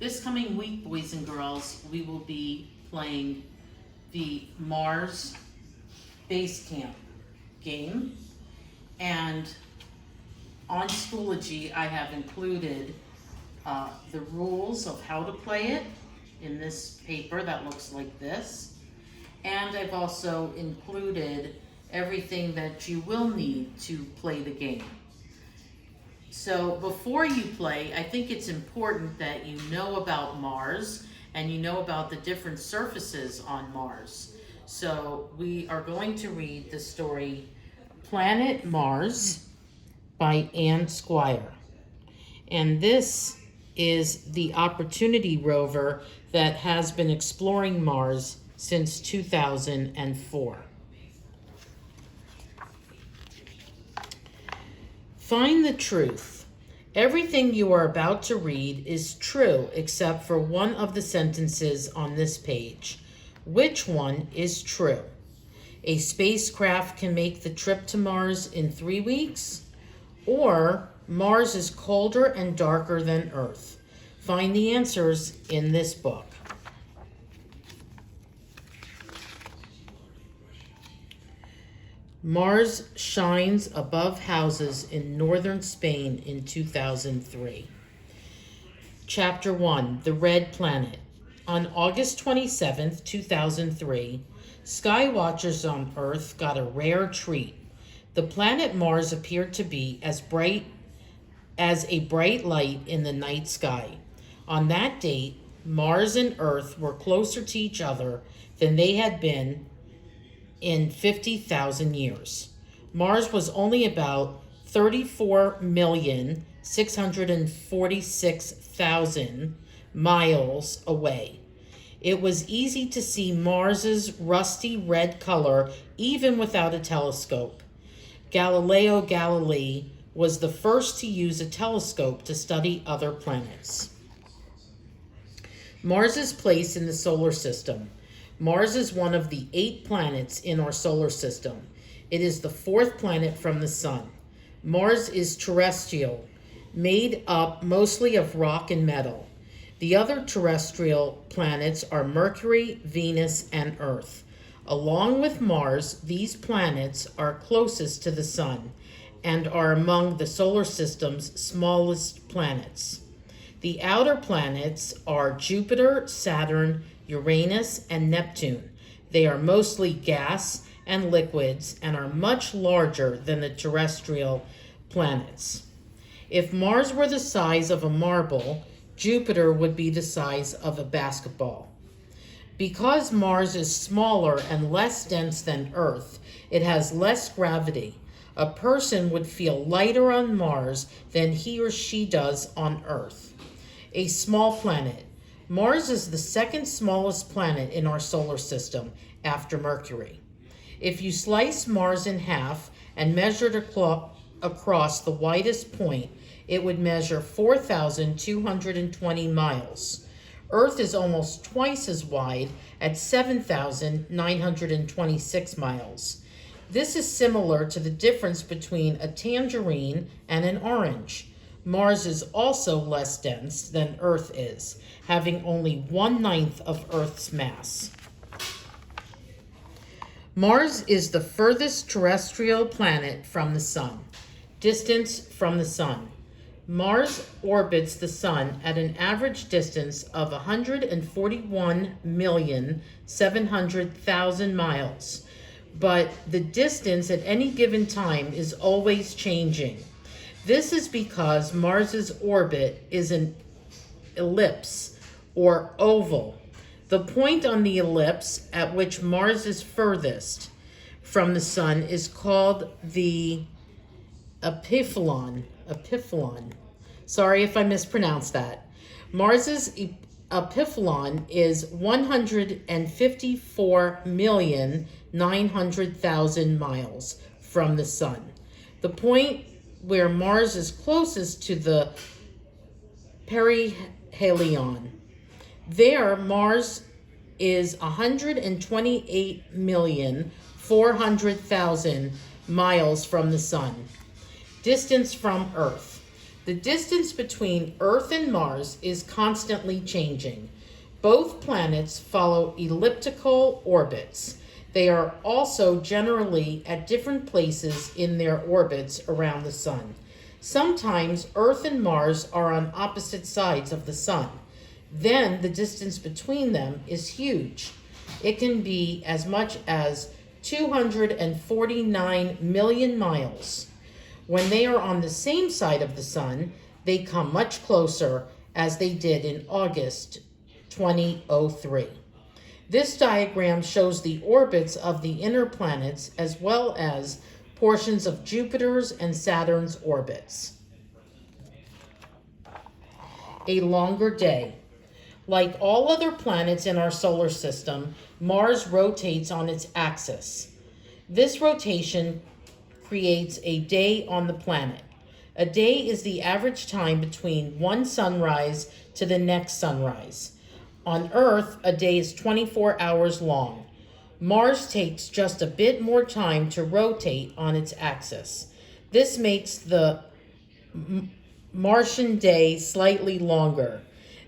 This coming week, boys and girls, we will be playing the Mars Base Camp game. And on Schoology, I have included the rules of how to play it in this paper that looks like this. And I've also included everything that you will need to play the game. So before you play, I think it's important that you know about Mars and you know about the different surfaces on Mars. So we are going to read the story Planet Mars by Squire. And this is the Opportunity rover that has been exploring Mars since 2004. Find the truth. Everything you are about to read is true except for one of the sentences on this page. Which one is true? A spacecraft can make the trip to Mars in 3 weeks? Or Mars is colder and darker than Earth? Find the answers in this book. Mars shines above houses in northern Spain in 2003. Chapter 1, The Red Planet. On August 27, 2003, sky watchers on Earth got a rare treat. The planet Mars appeared to be as bright as a bright light in the night sky. On that date, Mars and Earth were closer to each other than they had been in 50,000 years. Mars was only about 34,646,000 miles away. It was easy to see Mars's rusty red color even without a telescope. Galileo Galilei was the first to use a telescope to study other planets. Mars's place in the solar system. Mars is one of the 8 planets in our solar system. It is the 4th planet from the sun. Mars is terrestrial, made up mostly of rock and metal. The other terrestrial planets are Mercury, Venus, and Earth. Along with Mars, these planets are closest to the sun and are among the solar system's smallest planets. The outer planets are Jupiter, Saturn, Uranus, and Neptune. They are mostly gas and liquids and are much larger than the terrestrial planets. If Mars were the size of a marble, Jupiter would be the size of a basketball. Because Mars is smaller and less dense than Earth, it has less gravity. A person would feel lighter on Mars than he or she does on Earth. A small planet. Mars is the 2nd smallest planet in our solar system after Mercury. If you slice Mars in half and measure it across the widest point, it would measure 4,220 miles. Earth is almost twice as wide at 7,926 miles. This is similar to the difference between a tangerine and an orange. Mars is also less dense than Earth is, having only 1/9 of Earth's mass. Mars is the furthest terrestrial planet from the sun. Distance from the sun. Mars orbits the sun at an average distance of 141,700,000 miles, but the distance at any given time is always changing. This is because Mars's orbit is an ellipse or oval. The point on the ellipse at which Mars is furthest from the sun is called the epiphyllon. Sorry if I mispronounced that. Mars's epiphyllon is 154,900,000 miles from the sun. The point where Mars is closest to the perihelion. There, Mars is 128,400,000 miles from the sun. Distance from Earth. The distance between Earth and Mars is constantly changing. Both planets follow elliptical orbits. They are also generally at different places in their orbits around the Sun. Sometimes Earth and Mars are on opposite sides of the Sun. Then the distance between them is huge. It can be as much as 249 million miles. When they are on the same side of the Sun, they come much closer, as they did in August 2003. This diagram shows the orbits of the inner planets as well as portions of Jupiter's and Saturn's orbits. A longer day. Like all other planets in our solar system, Mars rotates on its axis. This rotation creates a day on the planet. A day is the average time between one sunrise to the next sunrise. On Earth, a day is 24 hours long. Mars takes just a bit more time to rotate on its axis. This makes the Martian day slightly longer.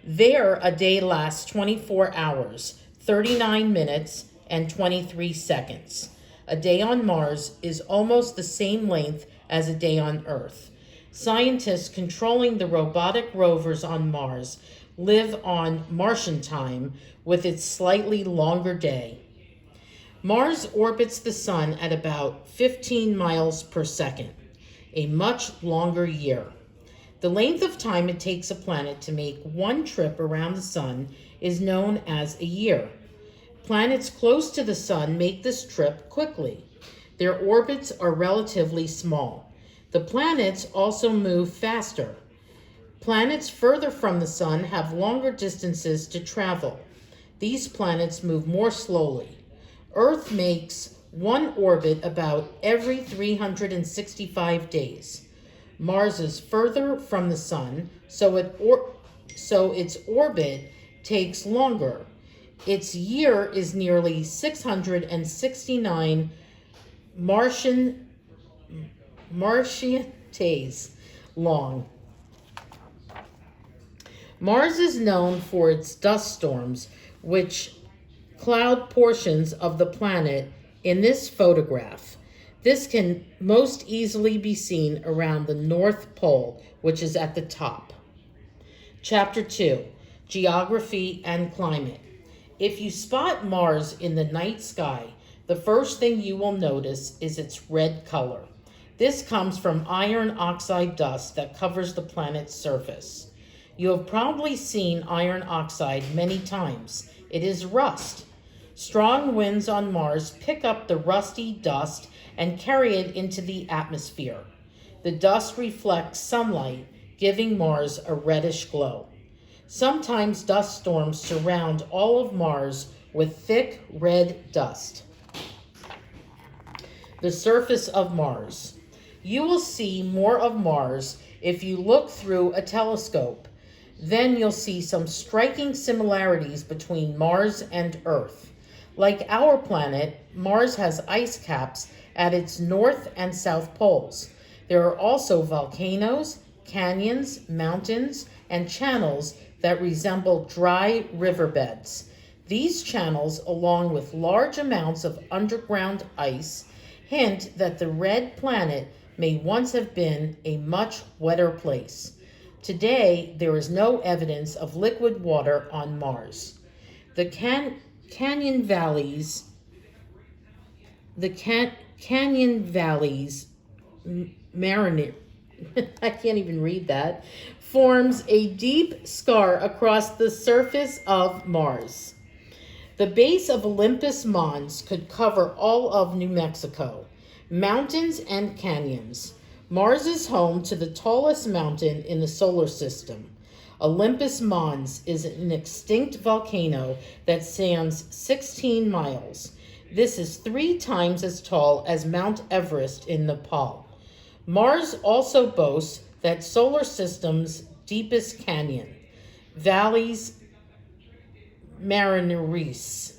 There, a day lasts 24 hours, 39 minutes, and 23 seconds. A day on Mars is almost the same length as a day on Earth. Scientists controlling the robotic rovers on Mars live on Martian time with its slightly longer day. Mars orbits the Sun at about 15 miles per second, a much longer year. The length of time it takes a planet to make one trip around the Sun is known as a year. Planets close to the Sun make this trip quickly. Their orbits are relatively small. The planets also move faster. Planets further from the Sun have longer distances to travel. These planets move more slowly. Earth makes one orbit about every 365 days. Mars is further from the Sun, so its orbit takes longer. Its year is nearly 669 Martian days long. Mars is known for its dust storms, which cloud portions of the planet in this photograph. This can most easily be seen around the North Pole, which is at the top. Chapter 2, Geography and Climate. If you spot Mars in the night sky, the first thing you will notice is its red color. This comes from iron oxide dust that covers the planet's surface. You have probably seen iron oxide many times. It is rust. Strong winds on Mars pick up the rusty dust and carry it into the atmosphere. The dust reflects sunlight, giving Mars a reddish glow. Sometimes dust storms surround all of Mars with thick red dust. The surface of Mars. You will see more of Mars if you look through a telescope. Then you'll see some striking similarities between Mars and Earth. Like our planet, Mars has ice caps at its north and south poles. There are also volcanoes, canyons, mountains, and channels that resemble dry riverbeds. These channels, along with large amounts of underground ice, hint that the red planet may once have been a much wetter place. Today, there is no evidence of liquid water on Mars. The canyon valleys, Mariner, I can't even read that, forms a deep scar across the surface of Mars. The base of Olympus Mons could cover all of New Mexico, mountains and canyons. Mars is home to the tallest mountain in the solar system. Olympus Mons is an extinct volcano that stands 16 miles. This is 3 times as tall as Mount Everest in Nepal. Mars also boasts that solar system's deepest canyon, Valles Marineris,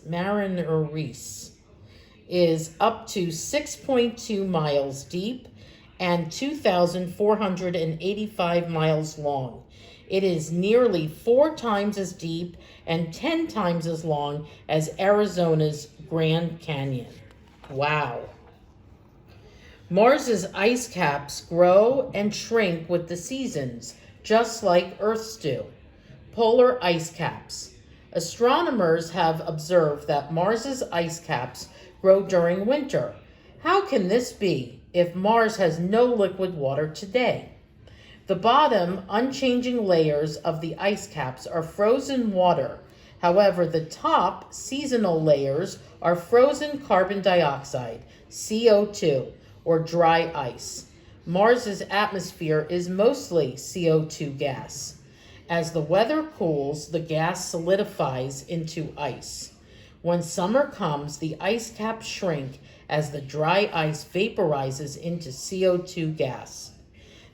is up to 6.2 miles deep and 2,485 miles long. It is nearly 4 times as deep and 10 times as long as Arizona's Grand Canyon. Wow. Mars's ice caps grow and shrink with the seasons, just like Earth's do. Polar ice caps. Astronomers have observed that Mars's ice caps grow during winter. How can this be if Mars has no liquid water today? The bottom, unchanging layers of the ice caps are frozen water. However, the top, seasonal layers are frozen carbon dioxide, CO2, or dry ice. Mars's atmosphere is mostly CO2 gas. As the weather cools, the gas solidifies into ice. When summer comes, the ice caps shrink as the dry ice vaporizes into CO2 gas.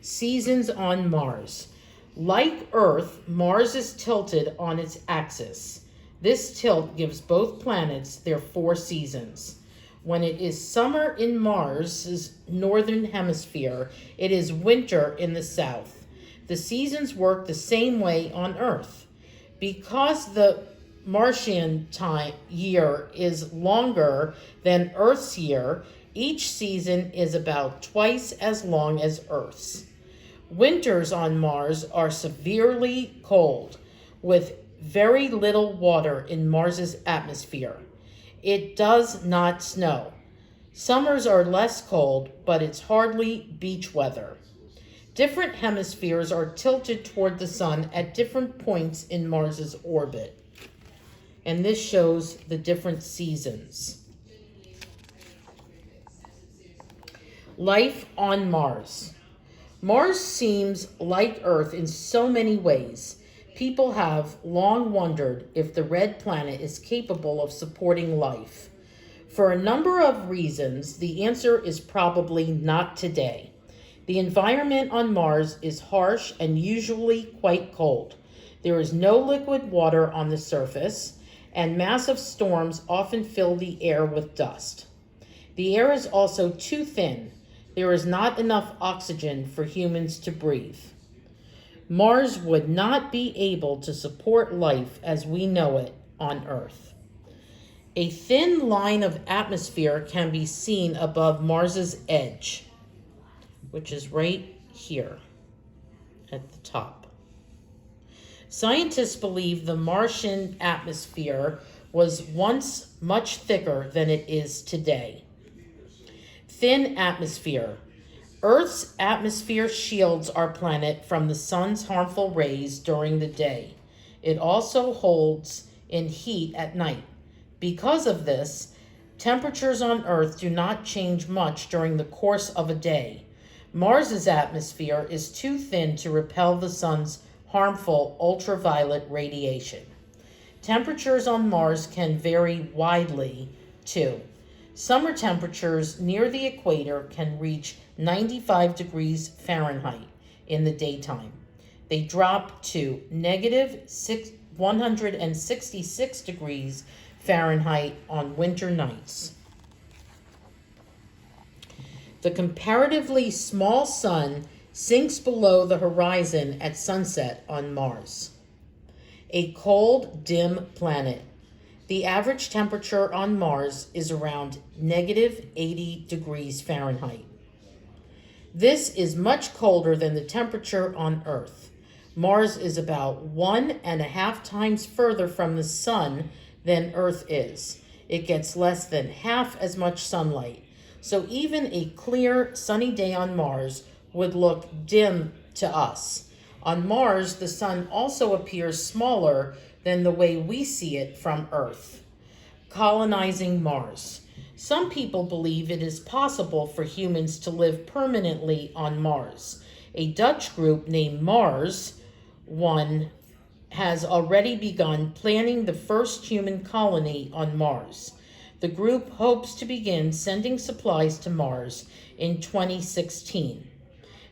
Seasons on Mars. Like Earth, Mars is tilted on its axis. This tilt gives both planets their 4 seasons. When it is summer in Mars's northern hemisphere, it is winter in the south. The seasons work the same way on Earth. Because the Martian year is longer than Earth's year, each season is about twice as long as Earth's. Winters on Mars are severely cold, with very little water in Mars's atmosphere. It does not snow. Summers are less cold, but it's hardly beach weather. Different hemispheres are tilted toward the sun at different points in Mars's orbit. And this shows the different seasons. Life on Mars. Mars seems like Earth in so many ways. People have long wondered if the red planet is capable of supporting life. For a number of reasons, the answer is probably not today. The environment on Mars is harsh and usually quite cold. There is no liquid water on the surface, and massive storms often fill the air with dust. The air is also too thin. There is not enough oxygen for humans to breathe. Mars would not be able to support life as we know it on Earth. A thin line of atmosphere can be seen above Mars's edge, which is right here at the top. Scientists believe the Martian atmosphere was once much thicker than it is today. Thin atmosphere. Earth's atmosphere shields our planet from the sun's harmful rays during the day. It also holds in heat at night. Because of this, temperatures on Earth do not change much during the course of a day. Mars's atmosphere is too thin to repel the sun's harmful ultraviolet radiation. Temperatures on Mars can vary widely, too. Summer temperatures near the equator can reach 95 degrees Fahrenheit in the daytime. They drop to negative 166 degrees Fahrenheit on winter nights. The comparatively small sun sinks below the horizon at sunset on Mars. A cold, dim planet. The average temperature on Mars is around negative 80 degrees Fahrenheit. This is much colder than the temperature on Earth. Mars is about 1.5 times further from the sun than Earth is. It gets less than half as much sunlight. So even a clear, sunny day on Mars would look dim to us. On Mars, the sun also appears smaller than the way we see it from Earth. Colonizing Mars. Some people believe it is possible for humans to live permanently on Mars. A Dutch group named Mars One has already begun planning the first human colony on Mars. The group hopes to begin sending supplies to Mars in 2016.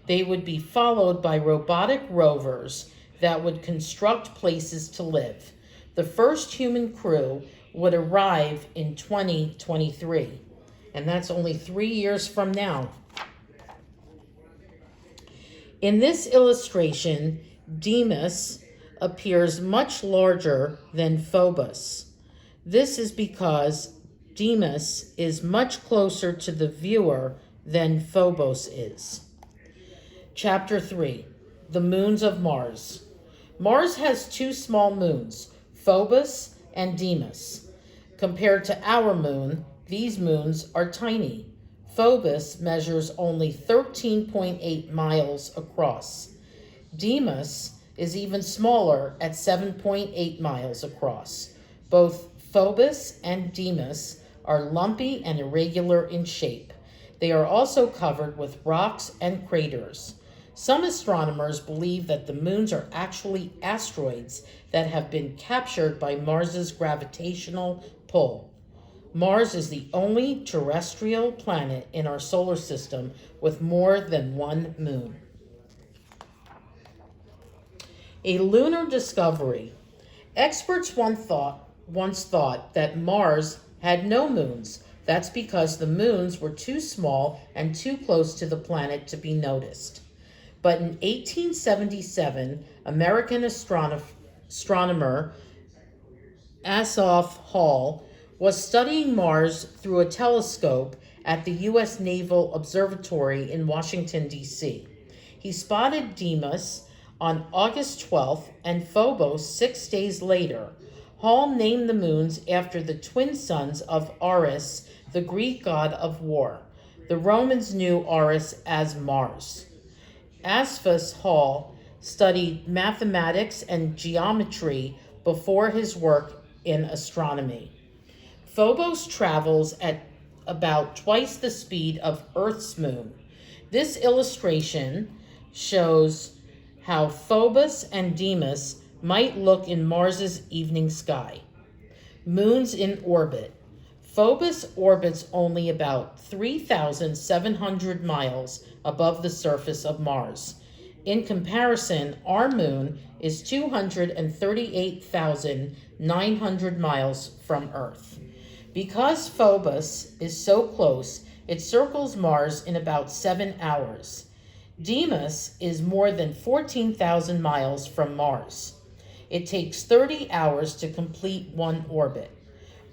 They would be followed by robotic rovers that would construct places to live. The first human crew would arrive in 2023, and that's only 3 years from now. In this illustration, Deimos appears much larger than Phobos. This is because Deimos is much closer to the viewer than Phobos is. Chapter 3, the moons of Mars. Mars has two small moons, Phobos and Deimos. Compared to our moon, these moons are tiny. Phobos measures only 13.8 miles across. Deimos is even smaller at 7.8 miles across. Both Phobos and Deimos are lumpy and irregular in shape. They are also covered with rocks and craters. Some astronomers believe that the moons are actually asteroids that have been captured by Mars's gravitational pull. Mars is the only terrestrial planet in our solar system with more than one moon. A lunar discovery. Experts once thought that Mars had no moons. That's because the moons were too small and too close to the planet to be noticed. But in 1877, American astronomer Asaph Hall was studying Mars through a telescope at the U.S. Naval Observatory in Washington, D.C. He spotted Deimos on August 12th and Phobos 6 days later. Hall named the moons after the twin sons of Ares, the Greek god of war. The Romans knew Ares as Mars. Asaph Hall studied mathematics and geometry before his work in astronomy. Phobos travels at about twice the speed of Earth's moon. This illustration shows how Phobos and Deimos might look in Mars's evening sky. Moons in orbit. Phobos orbits only about 3,700 miles above the surface of Mars. In comparison, our moon is 238,900 miles from Earth. Because Phobos is so close, it circles Mars in about 7 hours. Deimos is more than 14,000 miles from Mars. It takes 30 hours to complete one orbit.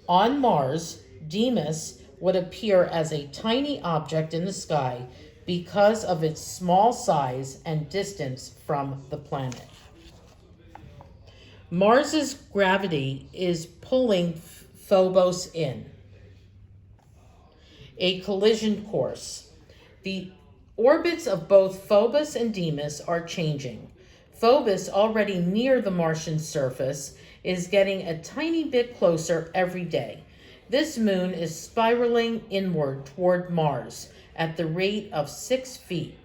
On Mars, Deimos would appear as a tiny object in the sky because of its small size and distance from the planet. Mars's gravity is pulling Phobos in. A collision course. The orbits of both Phobos and Deimos are changing. Phobos, already near the Martian surface, is getting a tiny bit closer every day. This moon is spiraling inward toward Mars at the rate of 6 feet.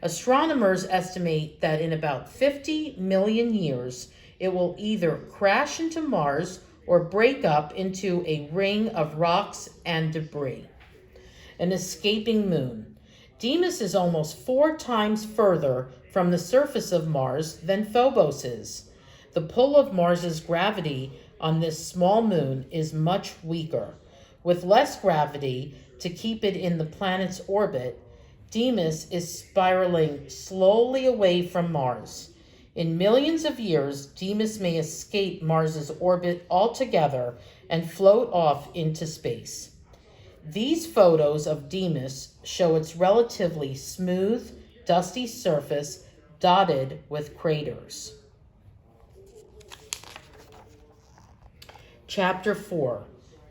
Astronomers estimate that in about 50 million years, it will either crash into Mars or break up into a ring of rocks and debris. An escaping moon. Deimos is almost 4 times further from the surface of Mars than Phobos is. The pull of Mars's gravity on this small moon is much weaker. With less gravity to keep it in the planet's orbit, Deimos is spiraling slowly away from Mars. In millions of years, Deimos may escape Mars's orbit altogether and float off into space. These photos of Deimos show its relatively smooth, dusty surface dotted with craters. Chapter 4,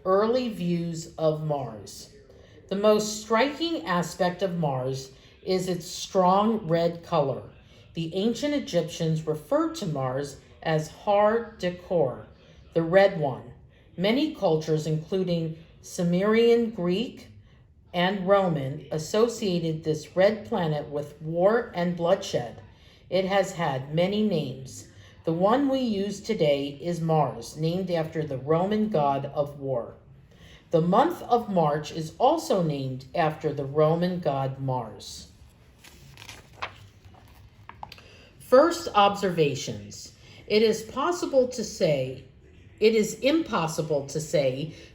Early Views of Mars. The most striking aspect of Mars is its strong red color. The ancient Egyptians referred to Mars as Har Dekor, the red one. Many cultures, including Sumerian, Greek, and Roman, associated this red planet with war and bloodshed. It has had many names. The one we use today is Mars, named after the Roman god of war. The month of March is also named after the Roman god Mars. First observations. It is impossible to say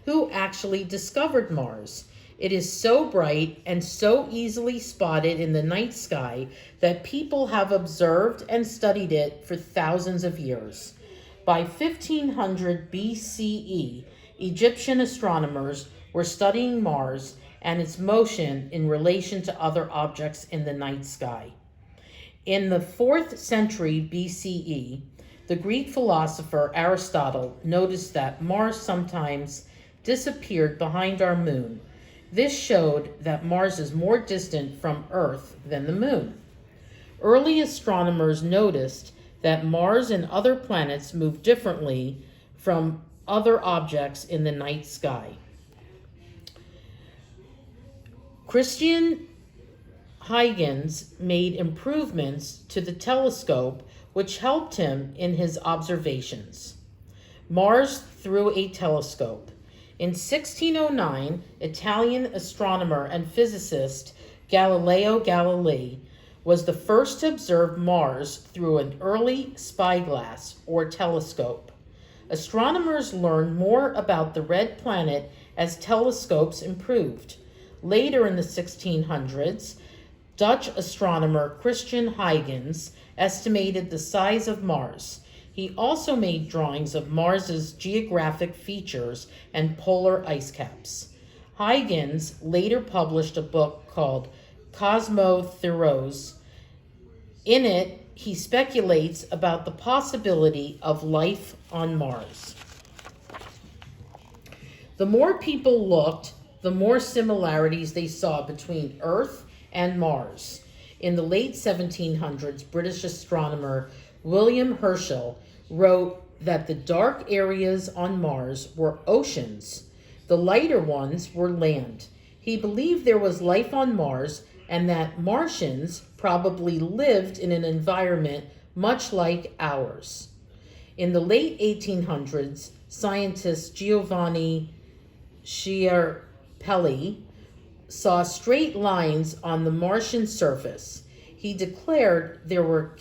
who actually discovered Mars. It is so bright and so easily spotted in the night sky that people have observed and studied it for thousands of years. By 1500 BCE, Egyptian astronomers were studying Mars and its motion in relation to other objects in the night sky. In the 4th century BCE, the Greek philosopher Aristotle noticed that Mars sometimes disappeared behind our moon. This showed that Mars is more distant from Earth than the moon. Early astronomers noticed that Mars and other planets move differently from other objects in the night sky. Christian Huygens made improvements to the telescope which helped him in his observations. Mars through a telescope. In 1609, Italian astronomer and physicist Galileo Galilei was the first to observe Mars through an early spyglass or telescope. Astronomers learned more about the red planet as telescopes improved. Later in the 1600s, Dutch astronomer Christian Huygens estimated the size of Mars. He also made drawings of Mars's geographic features and polar ice caps. Huygens later published a book called Cosmotheories. In it, he speculates about the possibility of life on Mars. The more people looked, the more similarities they saw between Earth and Mars. In the late 1700s, British astronomer William Herschel wrote that the dark areas on Mars were oceans. The lighter ones were land. He believed there was life on Mars and that Martians probably lived in an environment much like ours. In the late 1800s, scientist Giovanni Schiaparelli saw straight lines on the Martian surface. He declared there were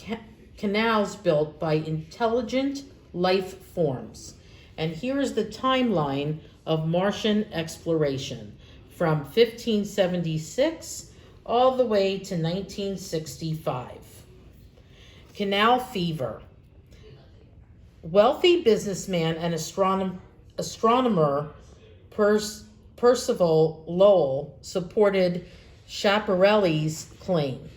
canals built by intelligent life forms. And here is the timeline of Martian exploration from 1576 all the way to 1965. Canal fever. Wealthy businessman and astronomer Percival Lowell supported Schiaparelli's claim.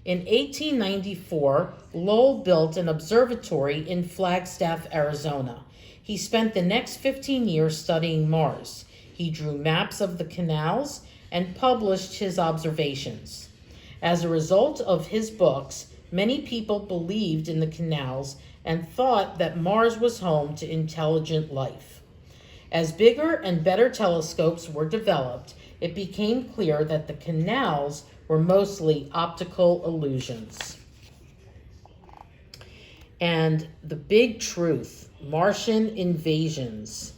In 1894, Lowell built an observatory in Flagstaff, Arizona. He spent the next 15 years studying Mars. He drew maps of the canals and published his observations. As a result of his books, many people believed in the canals and thought that Mars was home to intelligent life. As bigger and better telescopes were developed, it became clear that the canals were mostly optical illusions. And the big truth, Martian invasions.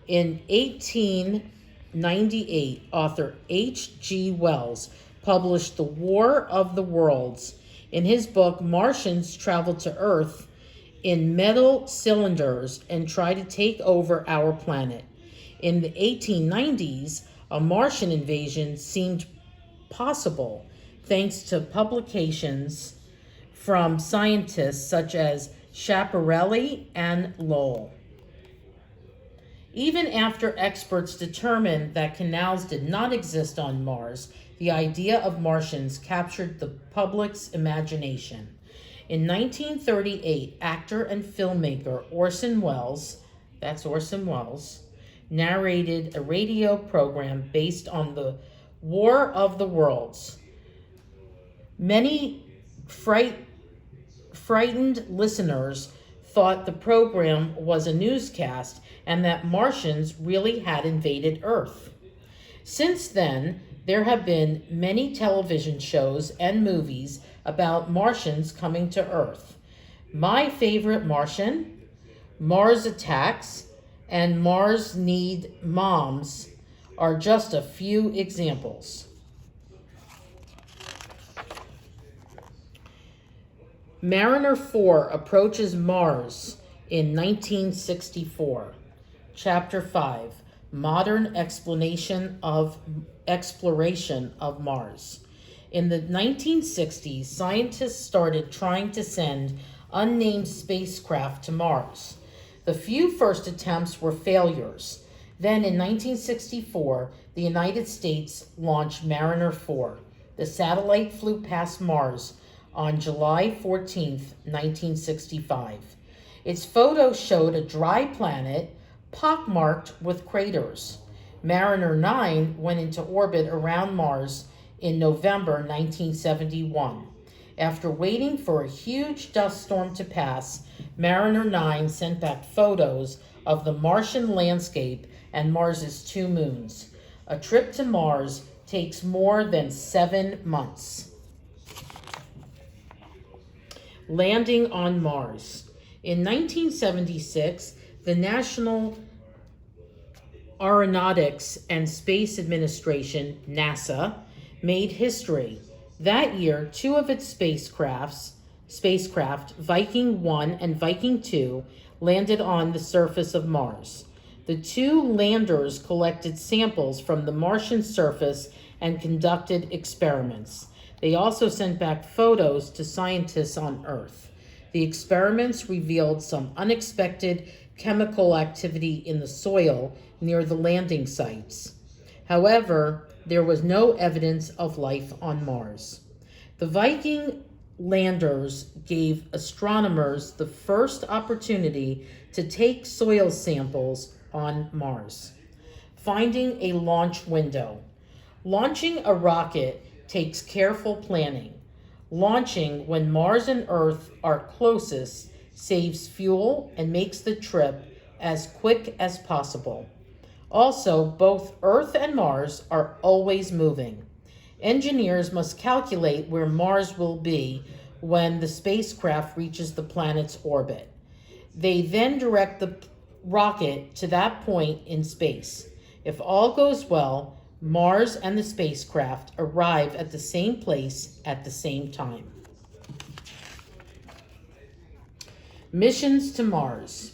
In 1898, author H.G. Wells published The War of the Worlds. In his book, Martians traveled to Earth in metal cylinders and tried to take over our planet. In the 1890s, a Martian invasion seemed possible thanks to publications from scientists such as Schiaparelli and Lowell. Even after experts determined that canals did not exist on Mars, the idea of Martians captured the public's imagination. In 1938, actor and filmmaker Orson Welles, that's Orson Welles, narrated a radio program based on the War of the Worlds. Many frightened listeners thought the program was a newscast and that Martians really had invaded Earth. Since then, there have been many television shows and movies about Martians coming to Earth. My favorite Martian, Mars Attacks, and Mars Need Moms are just a few examples. Mariner 4 approaches Mars in 1964. Chapter 5, modern exploration of Mars. In the 1960s, scientists started trying to send unnamed spacecraft to Mars. The few first attempts were failures. Then in 1964, the United States launched Mariner 4. The satellite flew past Mars on July 14, 1965. Its photos showed a dry planet pockmarked with craters. Mariner 9 went into orbit around Mars in November 1971. After waiting for a huge dust storm to pass, Mariner 9 sent back photos of the Martian landscape and Mars's 2 moons. A trip to Mars takes more than 7 months. Landing on Mars. In 1976, the National Aeronautics and Space Administration, NASA, made history. That year, 2 of its spacecraft, Viking 1 and Viking 2, landed on the surface of Mars. The 2 landers collected samples from the Martian surface and conducted experiments. They also sent back photos to scientists on Earth. The experiments revealed some unexpected chemical activity in the soil near the landing sites. However, there was no evidence of life on Mars. The Viking landers gave astronomers the first opportunity to take soil samples on Mars. Finding a launch window. Launching a rocket takes careful planning. Launching when Mars and Earth are closest saves fuel and makes the trip as quick as possible. Also, both Earth and Mars are always moving. Engineers must calculate where Mars will be when the spacecraft reaches the planet's orbit. They then direct the rocket to that point in space. If all goes well, Mars and the spacecraft arrive at the same place at the same time. Missions to Mars.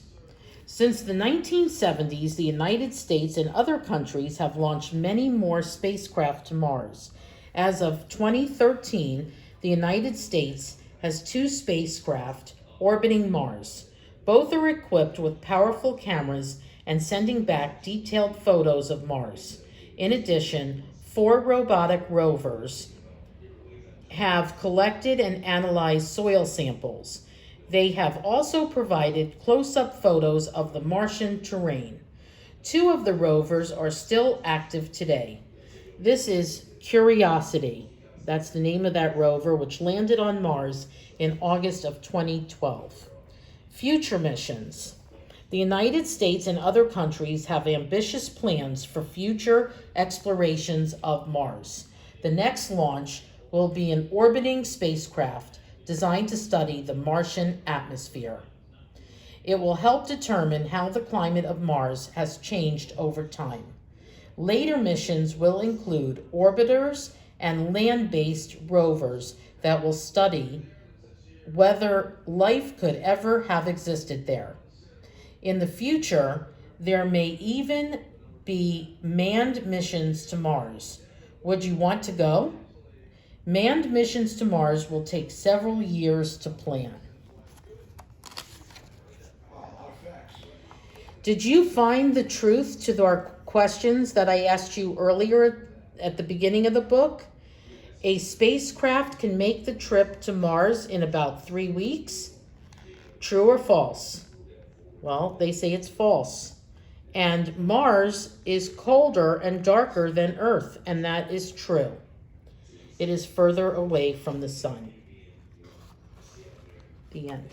Since the 1970s, the United States and other countries have launched many more spacecraft to Mars. As of 2013, the United States has 2 spacecraft orbiting Mars. Both are equipped with powerful cameras and sending back detailed photos of Mars. In addition, 4 robotic rovers have collected and analyzed soil samples. They have also provided close-up photos of the Martian terrain. 2 of the rovers are still active today. This is Curiosity. That's the name of that rover, which landed on Mars in August of 2012. Future missions. The United States and other countries have ambitious plans for future explorations of Mars. The next launch will be an orbiting spacecraft designed to study the Martian atmosphere. It will help determine how the climate of Mars has changed over time. Later missions will include orbiters and land-based rovers that will study whether life could ever have existed there. In the future, there may even be manned missions to Mars. Would you want to go? Manned missions to Mars will take several years to plan. Did you find the truth to our questions that I asked you earlier at the beginning of the book? A spacecraft can make the trip to Mars in about 3 weeks. True or false? Well, they say it's false. And Mars is colder and darker than Earth, and that is true. It is further away from the sun. The end.